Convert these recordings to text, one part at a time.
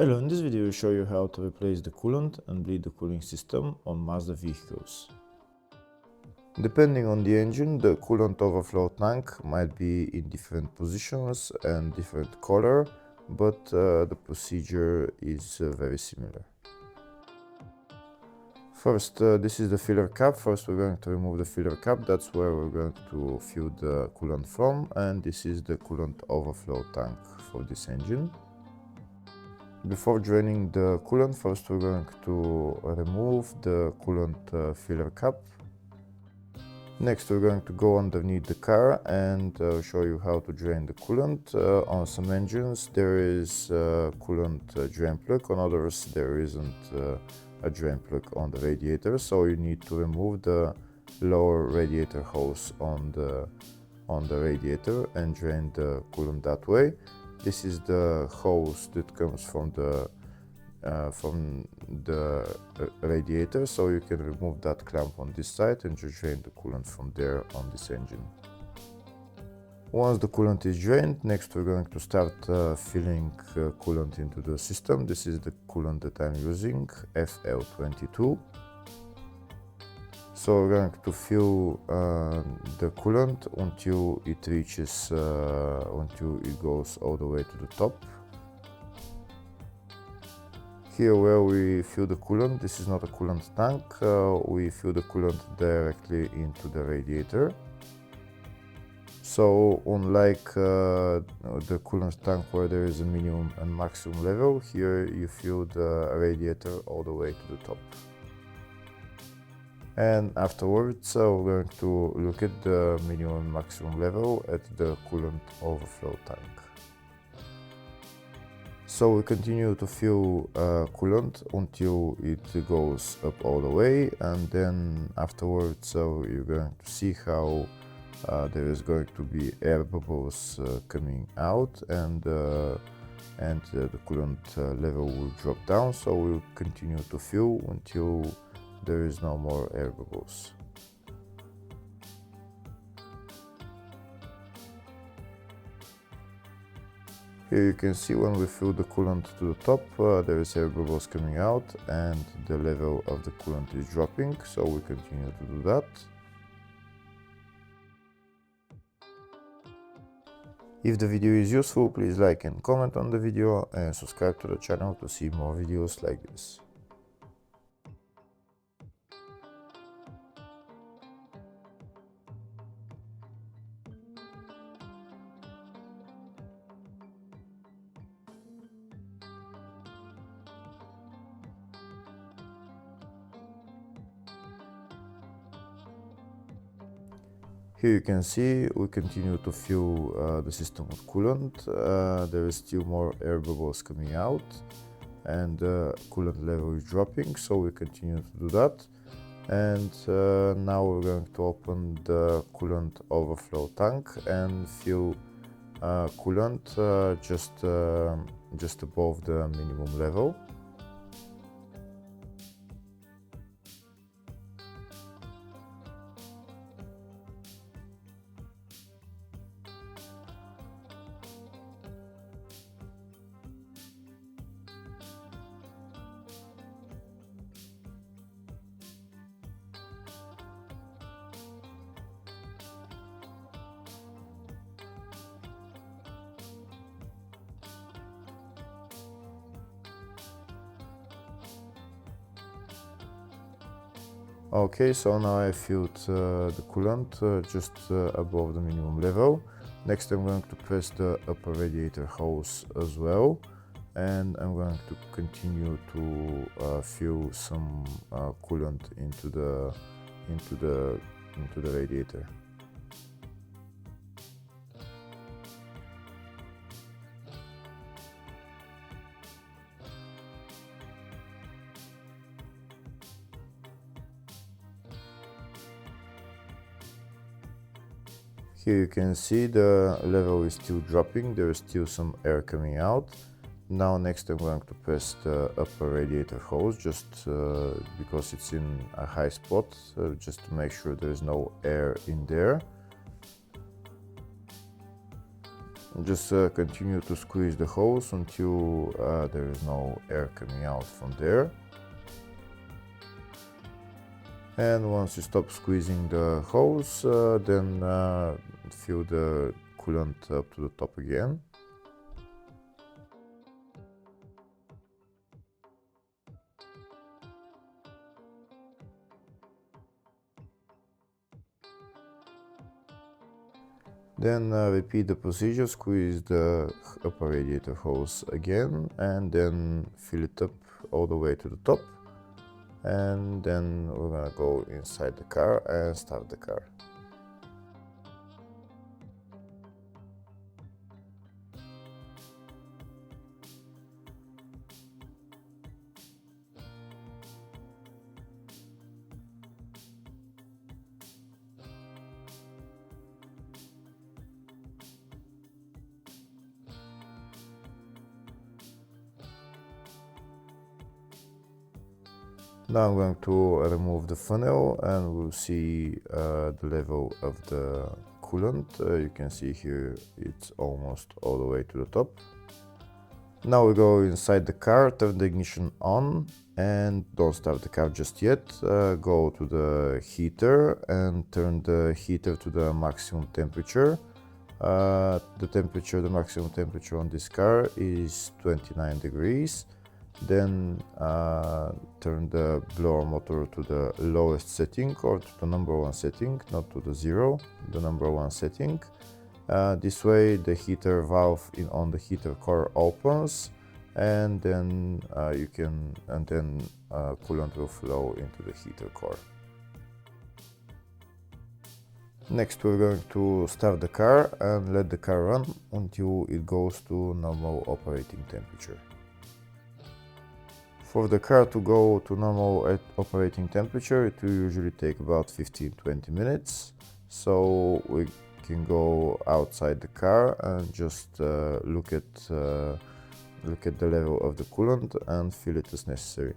Hello, in this video I'll show you how to replace the coolant and bleed the cooling system on Mazda vehicles. Depending on the engine, the coolant overflow tank might be in different positions and different color, but the procedure is very similar. First, this is the filler cap. First we're going to remove the filler cap, that's where we're going to fill the coolant from, and this is the coolant overflow tank for this engine. Before draining the coolant, first we're going to remove the coolant filler cap. Next we're going to go underneath the car and show you how to drain the coolant. On some engines there is a coolant drain plug, on others there isn't a drain plug on the radiator, so you need to remove the lower radiator hose on the radiator and drain the coolant that way. This is the hose that comes from the radiator, so you can remove that clamp on this side and just drain the coolant from there on this engine. Once the coolant is drained, next we're going to start filling coolant into the system. This is the coolant that I'm using, FL22. So we're going to fill the coolant until it reaches, until it goes all the way to the top. Here where we fill the coolant, this is not a coolant tank, we fill the coolant directly into the radiator. So unlike the coolant tank where there is a minimum and maximum level, here you fill the radiator all the way to the top. And afterwards we're going to look at the minimum and maximum level at the coolant overflow tank. So we continue to fill coolant until it goes up all the way, and then afterwards you're going to see how there is going to be air bubbles coming out, and the coolant level will drop down. So we'll continue to fill until there is no more air bubbles. Here you can see when we fill the coolant to the top, there is air bubbles coming out and the level of the coolant is dropping, so we continue to do that. If the video is useful, please like and comment on the video and subscribe to the channel to see more videos like this. Here you can see we continue to fill the system with coolant. There is still more air bubbles coming out and the coolant level is dropping, so we continue to do that. And now we're going to open the coolant overflow tank and fill coolant just above the minimum level. Okay, so now I filled the coolant just above the minimum level. Next I'm going to press the upper radiator hose as well, and I'm going to continue to fill some coolant into the radiator. Here you can see the level is still dropping, there is still some air coming out. Now next I'm going to press the upper radiator hose just because it's in a high spot, just to make sure there is no air in there. Just continue to squeeze the hose until there is no air coming out from there. And once you stop squeezing the hose, then fill the coolant up to the top again. Then repeat the procedure, squeeze the upper radiator hose again, and then fill it up all the way to the top. And then we're gonna go inside the car and start the car. Now I'm going to remove the funnel and we'll see the level of the coolant. You can see here it's almost all the way to the top. Now we go inside the car, turn the ignition on and don't start the car just yet. Go to the heater and turn the heater to the maximum temperature. The maximum temperature on this car is 29 degrees. Then turn the blower motor to the lowest setting or to the number one setting, not to the 0, the number one setting. This way the heater valve on the heater core opens, and then coolant will flow into the heater core. Next we're going to start the car and let the car run until it goes to normal operating temperature. For the car to go to normal operating temperature, it will usually take about 15-20 minutes. So we can go outside the car and just look at the level of the coolant and fill it as necessary.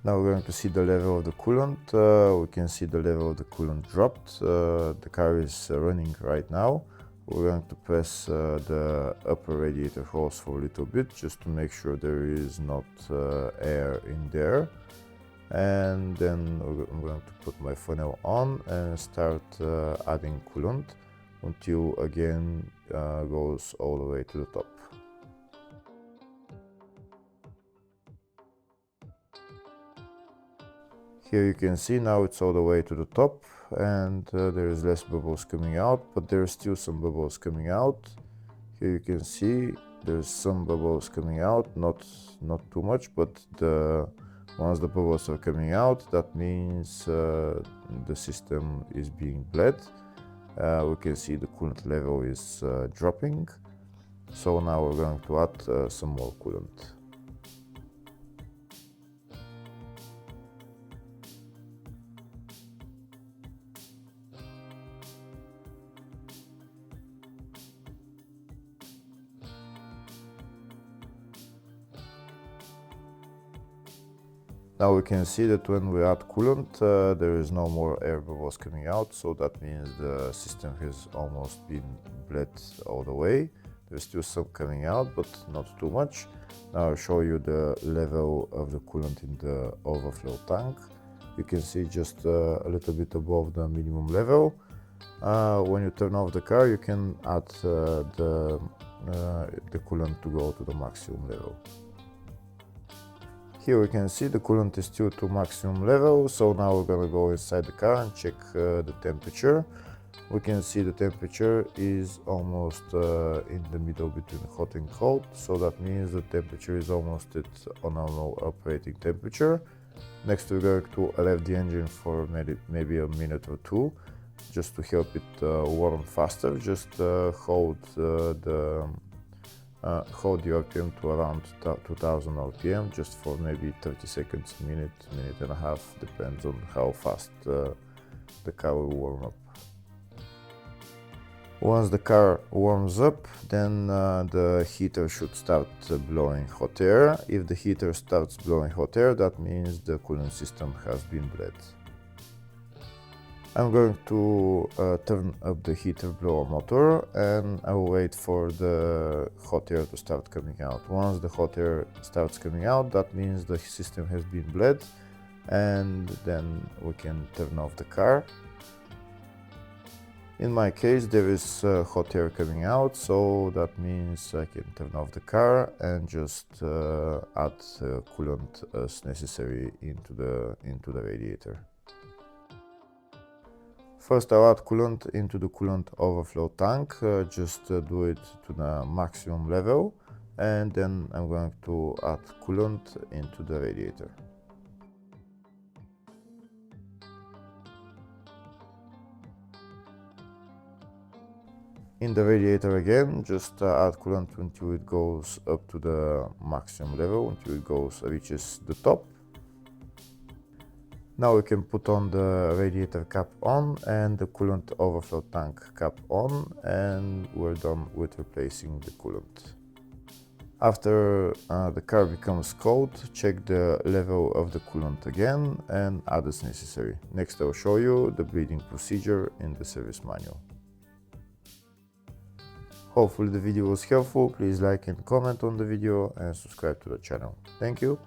Now we're going to see the level of the coolant. We can see the level of the coolant dropped. The car is running right now. We're going to press the upper radiator hose for a little bit just to make sure there is not air in there. And then I'm going to put my funnel on and start adding coolant until again goes all the way to the top. Here you can see now it's all the way to the top and there is less bubbles coming out, but there are still some bubbles coming out. Here you can see there's some bubbles coming out, not too much, but once the bubbles are coming out, that means the system is being bled. We can see the coolant level is dropping. So now we're going to add some more coolant. Now we can see that when we add coolant, there is no more air bubbles coming out, so that means the system has almost been bled all the way. There's still some coming out, but not too much. Now I'll show you the level of the coolant in the overflow tank. You can see just a little bit above the minimum level. When you turn off the car, you can add the coolant to go to the maximum level. Here we can see the coolant is still to maximum level, so now we're gonna go inside the car and check the temperature. We can see the temperature is almost in the middle between hot and cold, so that means the temperature is almost at a normal operating temperature. Next we're going to rev the engine for maybe a minute or two, just to help it warm faster. Just hold the RPM to around 2000 RPM, just for maybe 30 seconds, minute and a half, depends on how fast the car will warm up. Once the car warms up, then the heater should start blowing hot air. If the heater starts blowing hot air, that means the coolant system has been bled. I'm going to turn up the heater blower motor, and I will wait for the hot air to start coming out. Once the hot air starts coming out, that means the system has been bled, and then we can turn off the car. In my case, there is hot air coming out, so that means I can turn off the car and just add coolant as necessary into the radiator. First, I'll add coolant into the coolant overflow tank, just do it to the maximum level, and then I'm going to add coolant into the radiator. In the radiator again, just add coolant until it goes up to the maximum level, until it reaches the top. Now we can put on the radiator cap on and the coolant overflow tank cap on, and we're done with replacing the coolant. After the car becomes cold, check the level of the coolant again and add as necessary. Next, I'll show you the bleeding procedure in the service manual. Hopefully the video was helpful. Please like and comment on the video and subscribe to the channel. Thank you.